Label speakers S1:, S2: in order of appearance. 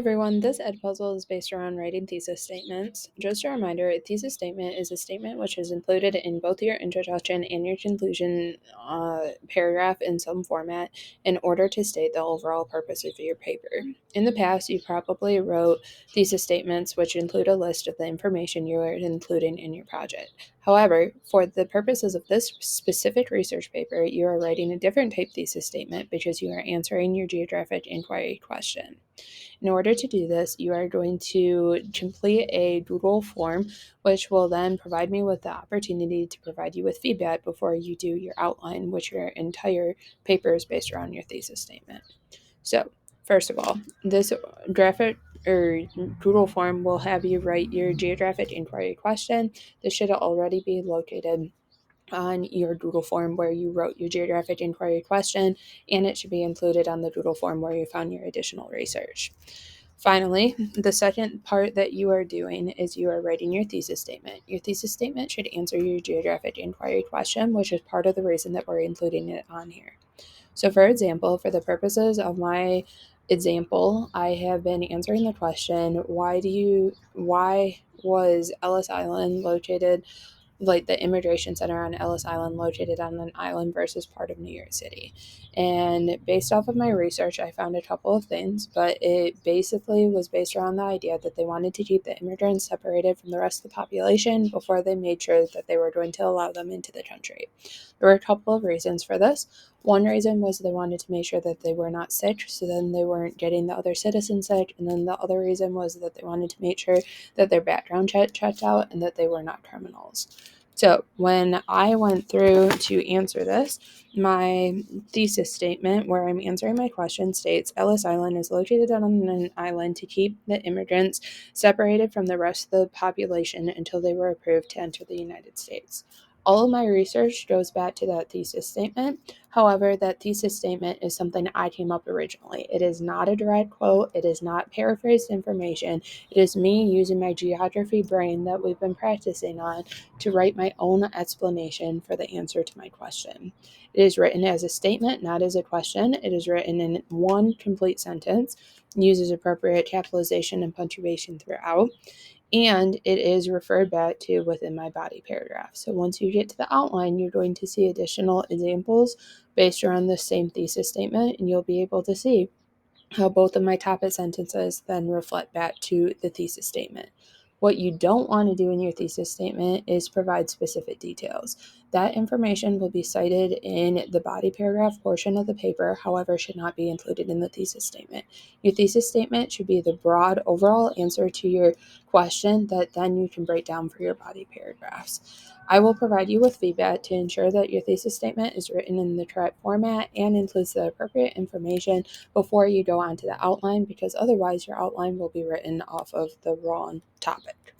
S1: Everyone, this ed puzzle is based around writing thesis statements. Just a reminder, a thesis statement is a statement which is included in both your introduction and your conclusion paragraph in some format in order to state the overall purpose of your paper. In the past, you probably wrote thesis statements which include a list of the information you are including in your project. However, for the purposes of this specific research paper, you are writing a different type thesis statement because you are answering your geographic inquiry question. In order to do this, you are going to complete a doodle form, which will then provide me with the opportunity to provide you with feedback before you do your outline, which your entire paper is based around your thesis statement. So, first of all, this graphic or doodle form will have you write your geographic inquiry question. This should already be located on your doodle form where you wrote your geographic inquiry question, and it should be included on the doodle form where you found your additional research. Finally, the second part that you are doing is you are writing your thesis statement. Your thesis statement should answer your geographic inquiry question, which is part of the reason that we're including it on here. So, for example, for the purposes of my example, I have been answering the question, why was Ellis Island located, like the immigration center on Ellis Island, located on an island versus part of New York City? And based off of my research, I found a couple of things, but it basically was based around the idea that they wanted to keep the immigrants separated from the rest of the population before they made sure that they were going to allow them into the country. There were a couple of reasons for this. One reason was they wanted to make sure that they were not sick, so then they weren't getting the other citizens sick. And then the other reason was that they wanted to make sure that their background checked out and that they were not criminals. So when I went through to answer this, my thesis statement, where I'm answering my question, states Ellis Island is located on an island to keep the immigrants separated from the rest of the population until they were approved to enter the United States. All of my research goes back to that thesis statement. However, that thesis statement is something I came up originally. It is not a direct quote. It is not paraphrased information. It is me using my geography brain that we've been practicing on to write my own explanation for the answer to my question. It is written as a statement, not as a question. It is written in one complete sentence, uses appropriate capitalization and punctuation throughout, and it is referred back to within my body paragraph. So once you get to the outline, you're going to see additional examples based around the same thesis statement, and you'll be able to see how both of my topic sentences then reflect back to the thesis statement. What you don't want to do in your thesis statement is provide specific details. That information will be cited in the body paragraph portion of the paper, however, should not be included in the thesis statement. Your thesis statement should be the broad overall answer to your question that then you can break down for your body paragraphs. I will provide you with feedback to ensure that your thesis statement is written in the correct format and includes the appropriate information before you go on to the outline, because otherwise your outline will be written off of the wrong topic.